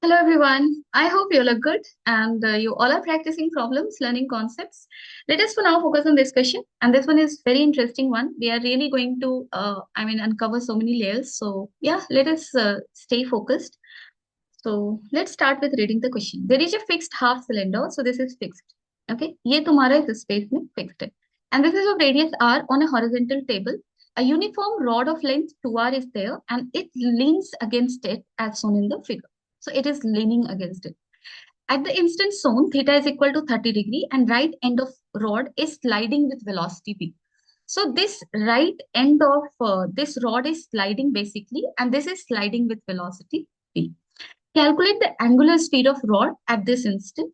Hello everyone. I hope you all are good and you all are practicing problems, learning concepts. Let us for now focus on this question, and this one is very interesting one. We are really going to, uncover so many layers. So yeah, let us stay focused. So let's start with reading the question. There is a fixed half cylinder, so this is fixed. Okay, ये तुम्हारा इस space में fixed है, and this is of radius r on a horizontal table. A uniform rod of length 2r is there, and it leans against it as shown in the figure. So it is leaning against it. At the instant shown, theta is equal to 30 degree, and right end of rod is sliding with velocity v. So this right end of this rod is sliding basically, and this is sliding with velocity v. Calculate the angular speed of rod at this instant.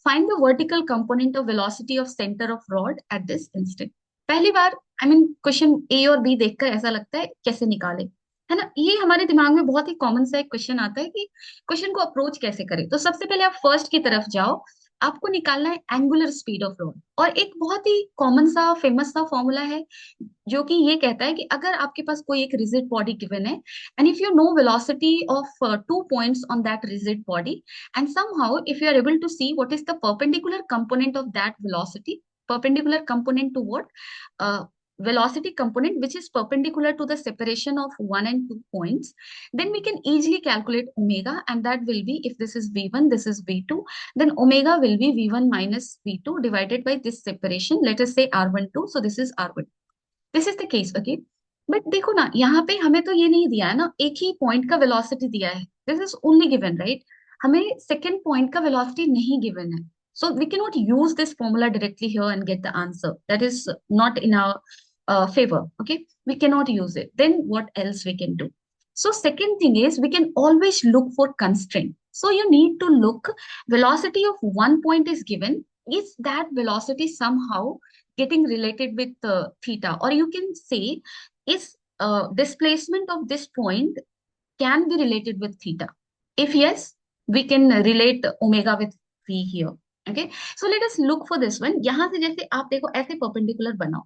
Find the vertical component of velocity of center of rod at this instant. पहली बार question ए और B देखकर ऐसा लगता है कैसे निकाले, है ना। ये हमारे दिमाग में बहुत ही कॉमन सा एक क्वेश्चन आता है कि क्वेश्चन को अप्रोच कैसे करें। तो सबसे पहले आप फर्स्ट की तरफ जाओ, आपको निकालना है एंगुलर स्पीड ऑफ रॉड, और एक बहुत ही कॉमन सा फेमस सा फॉर्मूला है जो कि ये कहता है कि अगर आपके पास कोई एक रिजिड बॉडी गिवन है, and if you know velocity of 2 points on that rigid body, and somehow if you are able to see what is the perpendicular component of that velocity, perpendicular component to what? Velocity component which is perpendicular to the separation of 1 and 2 points, then we can easily calculate omega, and that will be, if this is v1, this is v2, then omega will be v1 minus v2 divided by this separation. Let us say r12, so this is r1. This is the case, okay. But देखो ना, यहाँ पे हमें तो ये नहीं दिया है ना, एक ही पॉइंट का वेलोसिटी दिया है। This is only given, right. हमें सेकंड पॉइंट का वेलोसिटी नहीं गिवन है, so we can not use this formula directly here and get the answer. That is not in our favor, okay, we cannot use it. Then what else we can do? So second thing is, we can always look for constraint. So you need to look, velocity of one point is given, is that velocity somehow getting related with theta, or you can say, is displacement of this point can be related with theta. If yes, we can relate omega with v here. Okay, so let us look for this one. यहाँ से जैसे आप देखो ऐसे perpendicular बनाओ,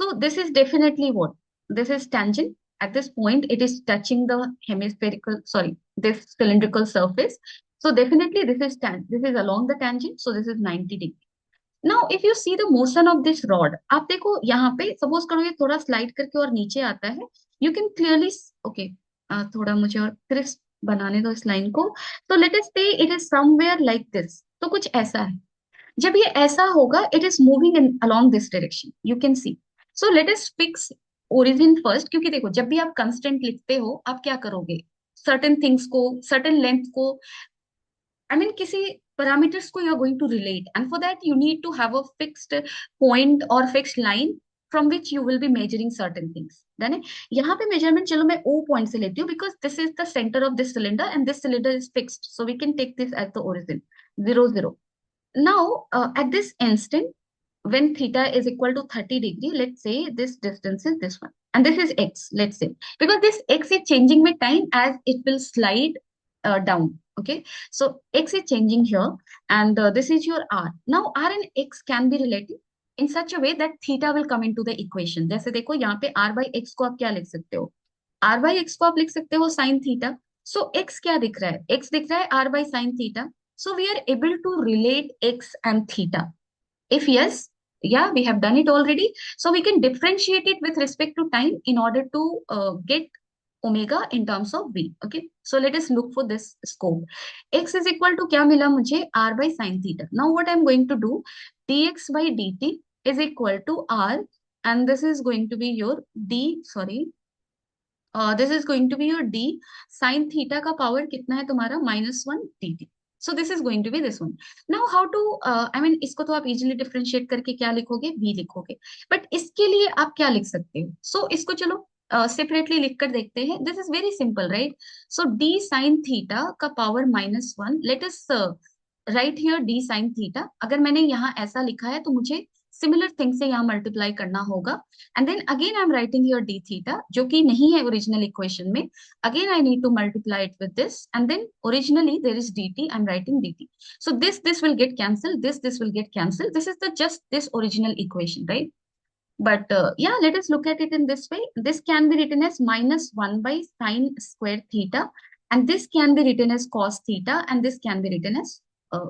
so this is definitely what? This is tangent. At this point, it is touching the hemispherical, sorry, this cylindrical surface. So definitely this is along the tangent. So this is 90 degree. Now if you see the motion of this rod, आप देखो यहाँ पे suppose करो ये थोड़ा slide करके और नीचे आता है, यू कैन क्लियरली, ओके, थोड़ा मुझे और क्रिस्प बनाने दो इस लाइन को। तो लेट अस से it is somewhere like this, तो कुछ ऐसा है। जब ये ऐसा होगा, it is moving in along this direction, you can see. So let us fix origin first, क्योंकि देखो जब भी आप कंस्टेंट लिखते हो, आप क्या करोगे, सर्टेन थिंग्स को, सर्टेन लेंथ को, किसी parameters को you are going to relate, and for that you need to have a fixed point or fixed line from which you will be measuring certain things. Then यहाँ पे measurement चलो मैं O point से लेती हूँ, because this is the center of this cylinder and this cylinder is fixed, so we can take this as the origin 0 0. Now at this instant, when theta is equal to 30 degree, let's say this distance is this one, and this is x, let's say, because this x is changing with time as it will slide down. Okay, so x is changing here, and this is your r. Now r and x can be related in such a way that theta will come into the equation. जैसे देखो यहाँ पे r by x को आप क्या लिख सकते हो, r by x को आप लिख सकते हो sin theta. So x क्या दिख रहा है, x दिख रहा है r by sin theta. So we are able to relate x and theta. If yes, yeah, we have done it already. So we can differentiate it with respect to time in order to get omega in terms of v. Okay, so let us look for this scope. X is equal to क्या मिला मुझे, r by sin theta. Now what I'm going to do, dx by dt is equal to r, and this is going to be your d, sorry, this is going to be your d sin theta का power कितना है तुम्हारा, -1 dt. So this is going to be this one. Now how to, इसको तो आप easily differentiate करके क्या लिखोगे, v लिखोगे, but इसके लिए आप क्या लिख सकते हो। So इसको चलो सेपरेटली लिखकर देखते हैं। This is very simple, right. So D sine theta का power -1, let us write here D sine theta. अगर मैंने यहाँ ऐसा लिखा है तो मुझे सिमिलर थिंग से यहाँ मल्टीप्लाई करना होगा, and then again I am writing here d theta, जो कि नहीं है ओरिजिनल इक्वेशन में। Again I need to multiply it with this, and then originally there is d t, I am writing d t. So this will get cancel, this will get cancel, this is the just this original equation, right. But yeah, let us look at it in this way. This can be written as -1 by sine square theta, and this can be written as cos theta and this can be written as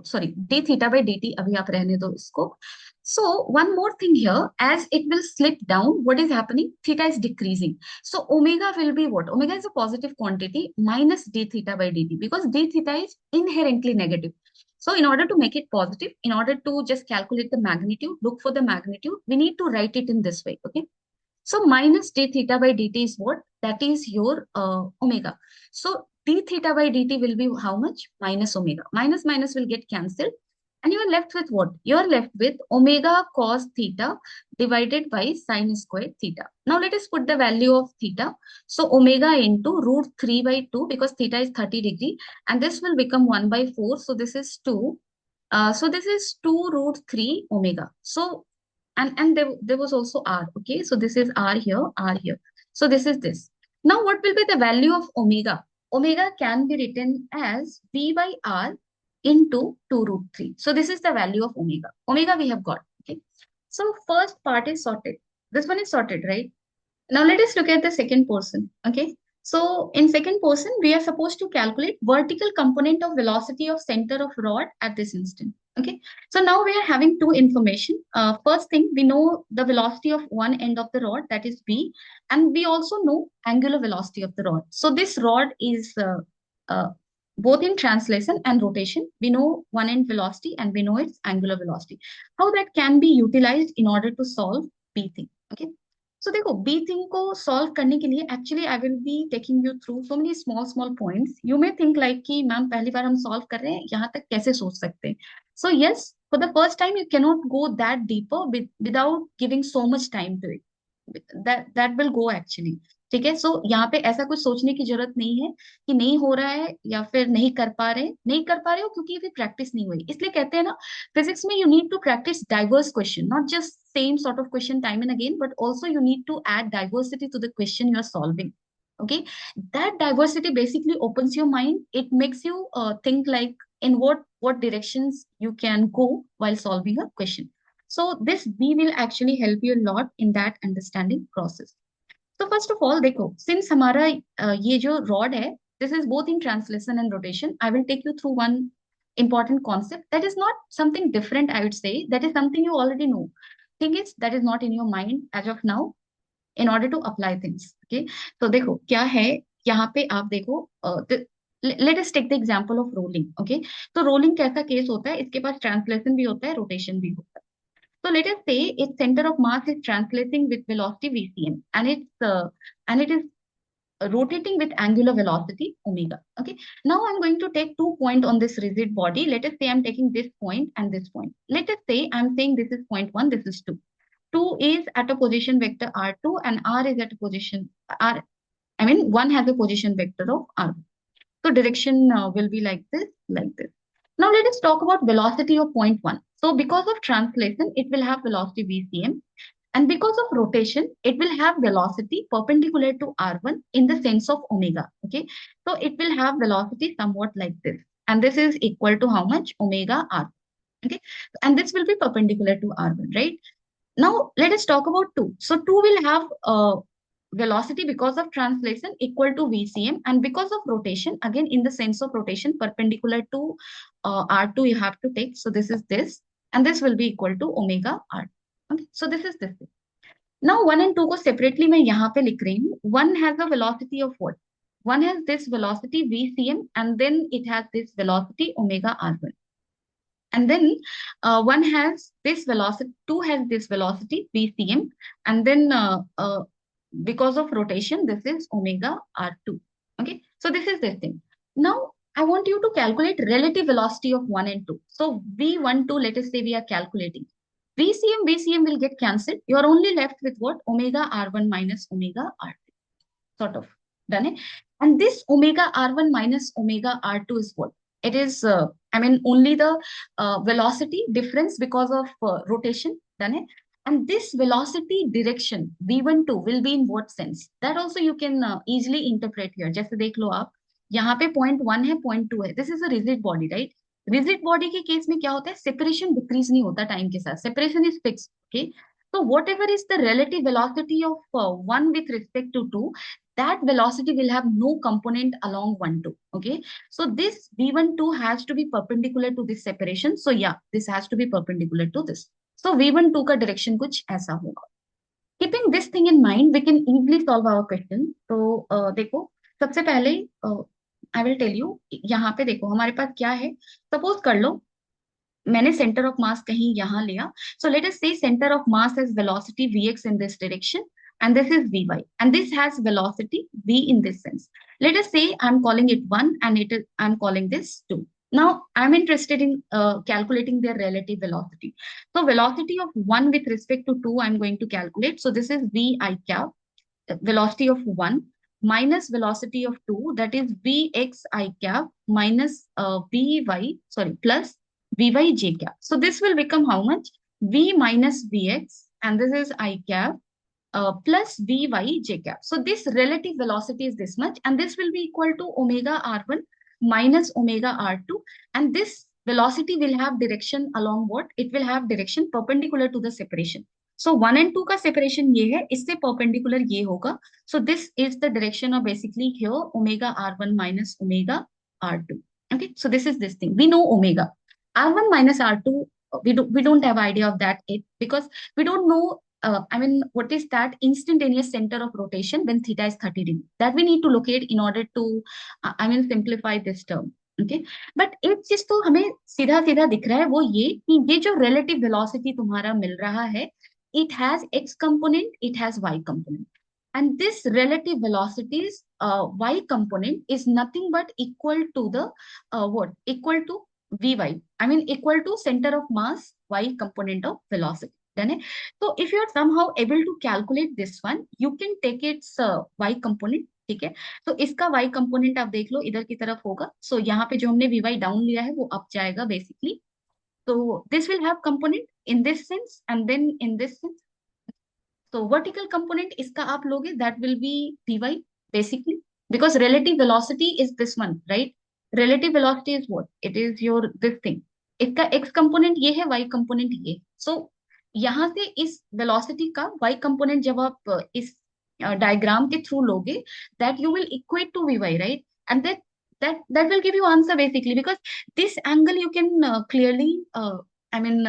sorry d theta by dt, अभी आप रहने दो इसको. So one more thing here, as it will slip down, what is happening? Theta is decreasing. So omega will be what? Omega is a positive quantity minus d theta by dt because d theta is inherently negative. So in order to make it positive, in order to just calculate the magnitude, look for the magnitude, we need to write it in this way. Okay. So minus d theta by dt is what? That is your omega. So d theta by dt will be how much? Minus omega. Minus minus will get cancelled. And you are left with what? You are left with omega cos theta divided by sine squared theta. Now let us put the value of theta. So omega into root 3 by 2 because theta is 30 degree. And this will become 1 by 4. So this is 2. So this is 2 root 3 omega. So and there was also r. Okay, so this is r here, r here. So this is this. Now what will be the value of omega? Omega can be written as v by r into 2 root 3. So this is the value of omega. Omega we have got. Okay, so first part is sorted. This one is sorted, right? Now let us look at the second portion. Okay. So in second portion, we are supposed to calculate vertical component of velocity of center of rod at this instant. Okay. So now we are having two information. First thing, we know the velocity of one end of the rod, that is B, and we also know angular velocity of the rod. So this rod is uh, both in translation and rotation. We know one end velocity and we know its angular velocity. How that can be utilized in order to solve B thing. Okay. So देखो be thing को solve करने के लिए actually I will be taking you through so many small small points. You may think like कि ma'am पहली बार हम solve कर रहे हैं, यहाँ तक कैसे सोच सकते हैं? So yes, for the first time you can not go that deeper without giving so much time to it. That will go actually. ठीक है, सो यहाँ पे ऐसा कुछ सोचने की जरूरत नहीं है कि नहीं हो रहा है या फिर नहीं कर पा रहे हो क्योंकि अभी प्रैक्टिस नहीं हुई. इसलिए कहते हैं ना, physics में you need to practice diverse question, not just same sort of question time and again, but also you need to add diversity to the question you are solving. Okay, that diversity basically opens your mind. It makes you think like in what directions you can go while solving a question. So this B will actually help you a lot in that understanding process. So first of all, देखो, since हमारा ये जो rod है, this is both in translation and rotation. I will take you through one important concept that is not something different. I would say that is something you already know. Thing is that is not in your mind as of now in order to apply things. Okay, so देखो क्या है यहाँ पे आप देखो. Let us take the example of rolling. Okay, तो rolling कैसा case होता है? इसके पास ट्रांसलेशन भी होता है, रोटेशन भी होता है. So let us say its center of mass is translating with velocity vcm, and it is rotating with angular velocity omega. Okay. Now I'm going to take 2 points on this rigid body. Let us say I'm taking this point and this point. Let us say I'm saying this is point 1, this is 2. 2 is at a position vector r2 and r is at a position r. I mean 1 has a position vector of r. So direction will be like this, like this. Now let us talk about velocity of point 1. So because of translation, it will have velocity vcm. And because of rotation, it will have velocity perpendicular to r1 in the sense of omega. Okay. So it will have velocity somewhat like this. And this is equal to how much? Omega r. Okay. And this will be perpendicular to r1, right? Now let us talk about 2. So 2 will have velocity because of translation equal to vcm, and because of rotation, again in the sense of rotation, perpendicular to r2 you have to take. So this is this, and this will be equal to omega r. Okay, so this is this. Now 1 and 2 को separately मैं यहाँ पे लिख रही हूँ. 1 has a velocity of what? 1 has this velocity vcm, and then it has this velocity omega r1. And then 1 has this velocity, 2 has this velocity vcm, and then because of rotation, this is omega r2. Okay, so this is this thing. Now I want you to calculate relative velocity of 1 and 2. So v1, 2, let us say we are calculating. VCM will get cancelled. You are only left with what? Omega r1 minus omega r2. Sort of done it. And this omega r1 minus omega r2 is what? It is, I mean, only the velocity difference because of rotation. Done it. And this velocity direction v12 will be in what sense? That also you can easily interpret here. जैसे देख लो आप, यहाँ पे point 1 है, point 2 है. This is a rigid body, right? Rigid body के case में क्या होता है? सेपरेशन डिक्रीज नहीं होता टाइम के साथ, separation is fix. Okay, So whatever is the relative velocity of one with respect to two, that velocity will have no component along one, two. Okay. So this V1, 2 has to be perpendicular to this separation. So yeah, this has to be perpendicular to this. So V1, 2 का direction कुछ ऐसा होगा. Keeping this thing in mind, we can easily solve our question. तो देखो, सबसे पहले I will tell you, यहाँ पे देखो हमारे पास क्या है. Suppose कर लो मैंने सेंटर ऑफ मास कहीं यहाँ लिया. सो लेट अस से centre of mass has velocity vx in this direction and this is vy and this has velocity v in this sense. Let us say I'm calling it 1 and I'm calling this 2. Now I'm interested in calculating their relative velocity. So velocity of 1 with respect to 2 I'm going to calculate. So this is vi cap, velocity of 1 minus velocity of 2, that is vx I cap minus vy, sorry, plus vy j cap. So this will become how much? V minus vx, and this is I cap plus vy j cap. So this relative velocity is this much, and this will be equal to omega r1 minus omega r2, and this velocity will have direction along what? It will have direction perpendicular to the separation. So 1 and 2 का separation ये है, इससे perpendicular ये होगा. So this is the direction of basically here omega r1 minus omega r2. Okay, so this is this thing. We know omega. R1 minus R2, we don't have idea of that it because we don't know. I mean, what is that instantaneous center of rotation when theta is 30 degree? That we need to locate in order to, I mean, simplify this term. Okay, but एक चीज तो हमें सीधा सीधा दिख रहा है वो ये कि ये जो relative velocity तुम्हारा मिल रहा है, it has x component, it has y component, and this relative velocities y component is nothing but equal to the what? Equal to vy. I mean, equal to center of mass y component of velocity. Done it? So if you are somehow able to calculate this one, you can take its y component. ठीक है, तो इसका y component आप देख लो इधर की तरफ होगा. सो यहाँ पे जो हमने vy डाउन लिया है वो अप जाएगा बेसिकली. तो this will have component in this sense and then in this sense. तो वर्टिकल कंपोनेंट इसका आप लोगे, that will be vy basically, because relative velocity is this one, right? Relative velocity is what? It is your this thing. इसका x component ये है, y component ये. सो यहाँ से इस वेलोसिटी का y कंपोनेंट जब आप इस डायग्राम के थ्रू लोगे, that you will equate to vy, right? And that will give you answer basically, because this angle you can clearly I mean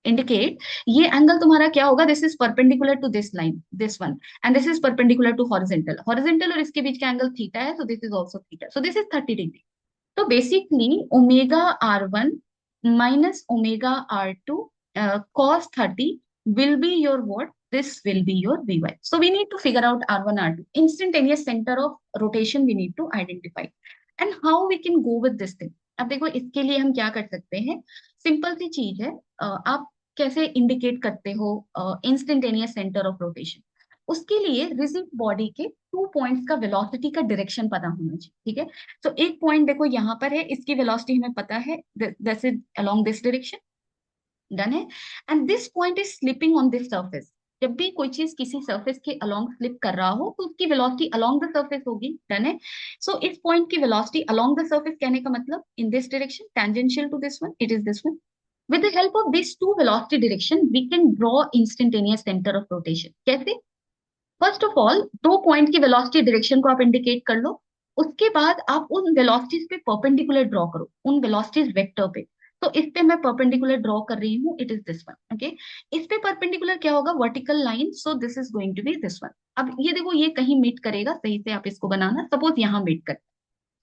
indicate. ये एंगल तुम्हारा क्या होगा? This is perpendicular to this line, this one, and this is perpendicular to horizontal. Horizontal और इसके बीच का angle theta है, so this is also theta. So this is 30 degree. तो basically omega r1 minus omega r2 cos 30 will be your what? This will be your vy. So we need to figure out r1 r2 instantaneous center of rotation. We need to identify and how we can go with this thing. अब देखो इसके लिए हम क्या कर सकते हैं. Simple सी चीज है. आप कैसे इंडिकेट करते हो इंस्टेंटेनियस सेंटर ऑफ रोटेशन? उसके लिए रिजिड बॉडी के 2 पॉइंट्स का वेलोसिटी का डायरेक्शन पता होना चाहिए. ठीक है, तो एक पॉइंट देखो यहाँ पर है, इसकी वेलोसिटी हमें पता है, this is along this direction. Done है. And this point is slipping on this surface. जब भी कोई चीज किसी सर्फेस के अलोंग स्लिप कर रहा हो तो उसकी वेलोसिटी अलोंग द सर्फेस होगी. डन है. सो इस पॉइंट की वेलोसिटी अलोंग द सर्फेस कहने का मतलब in this direction, tangential to this one, it is this one. With the help of these two velocity direction, we can draw instantaneous center of rotation. कैसे? First of all दो point की velocity direction को आप indicate कर लो. उसके बाद आप उन वेलोसिटीज पे परपेंडिकुलर ड्रॉ करो, उन वेलोसिटीज वेक्टर पे. तो इस पे मैं परपेंडिकुलर ड्रॉ कर रही हूँ, it is this one. Okay, इस पे परपेंडिकुलर क्या होगा? Vertical line. So this is going to be this one. अब ये देखो ये कहीं मीट करेगा, सही से आप इसको बनाना. सपोज यहाँ मीट कर,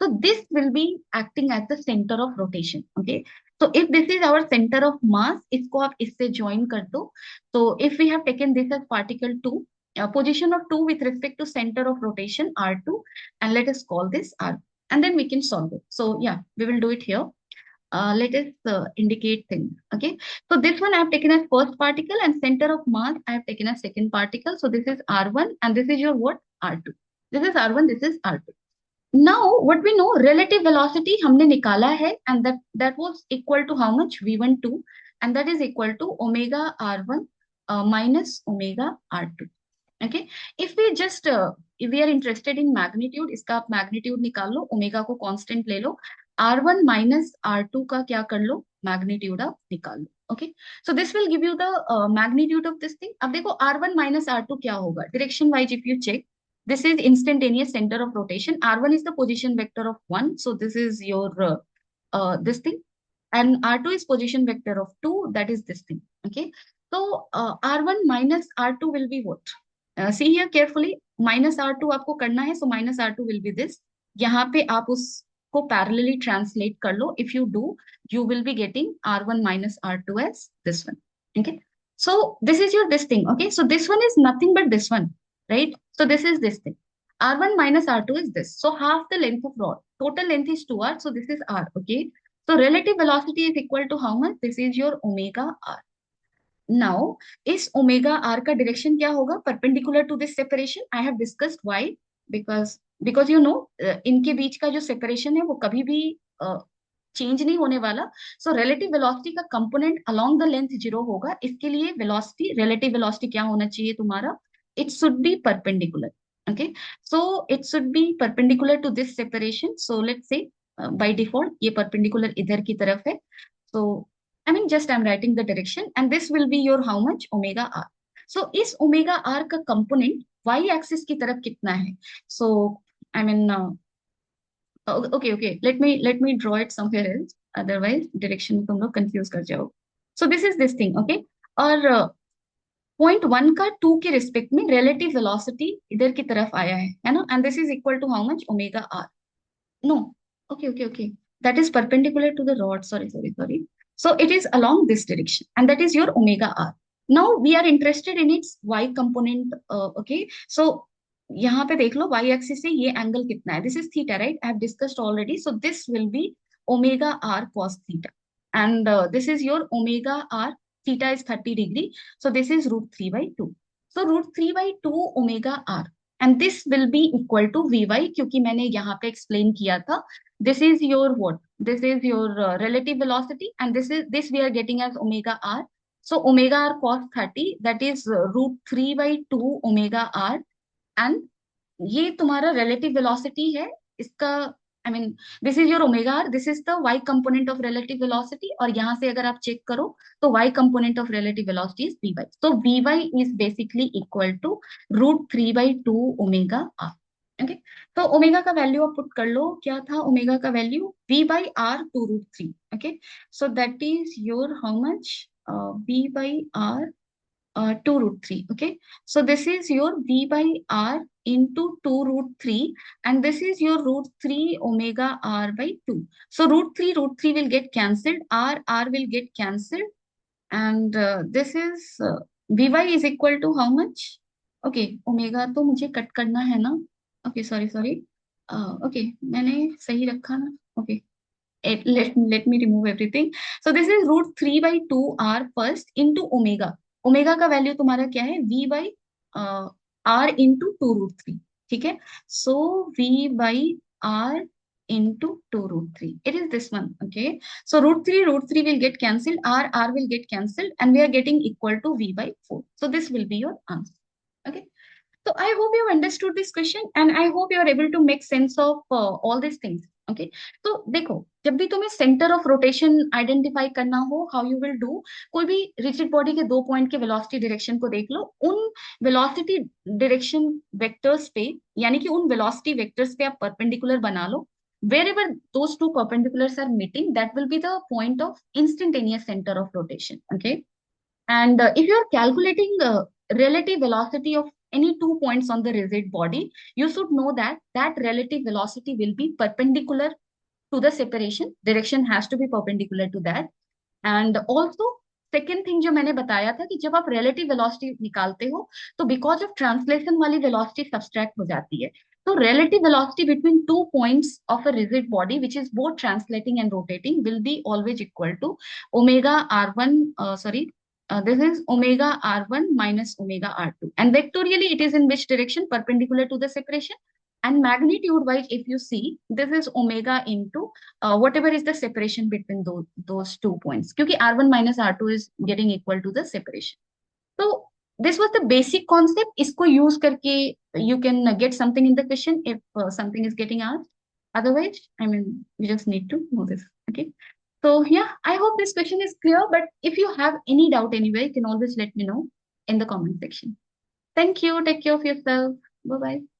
so this will be acting as the center of rotation. Okay, so if this is our center of mass, इसको आप इससे join कर दो. So if we have taken this as particle 2, position of 2 with respect to center of rotation r2, and let us call this r, and then we can solve it. So yeah, we will do it here. Let us indicate things. Okay, so this one I have taken as first particle, and center of mass I have taken as second particle. So this is r1 and this is your what? r2. This is r1, this is r2. Now what we know, relative velocity हमने निकाला है, and that was equal to how much? v1 2, and that is equal to omega r1 minus omega r2. Okay, if we just if we are interested in magnitude, इसका आप magnitude निकाल लो, omega को constant ले लो, r1 minus r2 का क्या कर लो? Magnitude आप निकाल लो. Okay, so this will give you the magnitude of this thing. अब देखो R1 माइनस R2 क्या होगा direction wise if you check. This is instantaneous center of rotation. R1 is the position vector of 1. So this is your this thing. And R2 is position vector of 2. That is this thing. Okay. So R1 minus R2 will be what? See here carefully. Minus R2 आपको करना है. So minus R2 will be this. यहाँ पे आप उसको parallelly translate कर लो. If you do, you will be getting R1 minus R2 as this one. Okay. So this is your this thing. Okay. So this one is nothing but this one. Right? So this is this thing. R1 minus R2 is this. So half the length of rod. Total length is 2R. So this is R. Okay. So relative velocity is equal to how much? This is your omega R. Now, इस omega R का direction क्या होगा? Perpendicular to this separation. I have discussed why. Because you know, इनके बीच का जो separation है वो कभी भी चेंज नहीं होने वाला. सो रिलेटिव वेलोसिटी का component along the length zero होगा. इसके लिए वेलोसिटी, रिलेटिव वेलोसिटी क्या होना चाहिए तुम्हारा? It should be perpendicular. Okay, so it should be perpendicular to this separation. So let's say by default ये परपेंडिकुलर इधर की तरफ है. So I mean just I am writing the direction and this will be your how much? Omega R. So इस omega R का component Y axis की तरफ कितना है? So I mean okay, let me draw it somewhere else, otherwise direction में तुम लोग confuse कर जाओ. So this is this thing. Okay, और पॉइंट वन का टू के रिस्पेक्ट में रिलेटिव वेलोसिटी इधर की तरफ आया है ना, and this is equal to how much? Omega r. No, okay, that is perpendicular to the rod. Sorry. So it is along this direction and that is your omega r. Now we are interested in its y component. Okay, so यहाँ पे देख लो y axis से ये angle कितना है. This is theta, right? I have discussed already. So this will B omega r cos theta and this is your omega r. Theta is 30 degree. So this is root 3 by 2. So root 3 by 2 omega r and this will be equal to Vy, क्योंकि मैंने यहाँ पे explain किया था. This is your what? This is your relative velocity and this we are getting as omega r. So omega r cos 30, that is root 3 by 2 omega r. And ये तुम्हारा relative velocity है इसका. I mean this is your omega r. This is the y component of relative velocity. और यहाँ से अगर आप check करो तो y component of relative velocity is v y. So v y is basically equal to root 3 by 2 omega r. Okay, तो omega का value आप पुट कर लो. क्या था ओमेगा का value? We by r two root 3. Okay, so that is your how much? V by r 2 root 3. Okay, so this is your v by r into 2 root 3 and this is your root 3 omega r by 2. So root 3 will get cancelled, r will get cancelled and this is vy is equal to how much? Okay, omega तो मुझे cut करना है ना. Okay, sorry. Okay, मैंने सही रखा ना. Okay, let me remove everything. So this is root 3 by 2 r first into omega. Omega का वैल्यू तुम्हारा क्या है? v by r into two root three. ठीक है, so v by r into 2 root 3. It is this one. Okay, so root 3 will get cancelled, r will get cancelled and we are getting equal to v by 4. So this will be your answer. Okay, so I hope you have understood this question and I hope you are able to make sense of all these things. Okay, तो देखो जब भी तुम्हें centre of rotation identify करना हो, how you will do? कोई भी rigid body के दो पॉइंट के वेलोसिटी डायरेक्शन को देख लो. उन वेलोसिटी डायरेक्शन वेक्टर्स पे, यानी कि उन वेलोसिटी वेक्टर्स पे आप परपेंडिकुलर बना लो. Wherever those two perpendiculars are meeting, that will be the point of instantaneous center of rotation. Okay, and if you are calculating relative velocity of any 2 points on the rigid body, you should know that that relative velocity will be perpendicular to the separation. Direction has to be perpendicular to that. And also second thing जो मैंने बताया था कि जब आप relative velocity निकालते हो तो बिकॉज ऑफ ट्रांसलेशन वाली वेलोसिटी सब्सट्रैक्ट हो जाती है. तो relative velocity between 2 points of a rigid body which is both translating and rotating will be always equal to omega r1 this is omega r1 minus omega r2 and vectorially it is in which direction? Perpendicular to the separation. And magnitude wise if you see, this is omega into whatever is the separation between those 2 points, क्योंकि r1 minus r2 is getting equal to the separation. So this was the basic concept. इसको use करके you can get something in the question if something is getting asked. Otherwise, I mean, you just need to know this. Okay. So yeah, I hope this question is clear. But if you have any doubt anywhere, you can always let me know in the comment section. Thank you. Take care of yourself. Bye bye.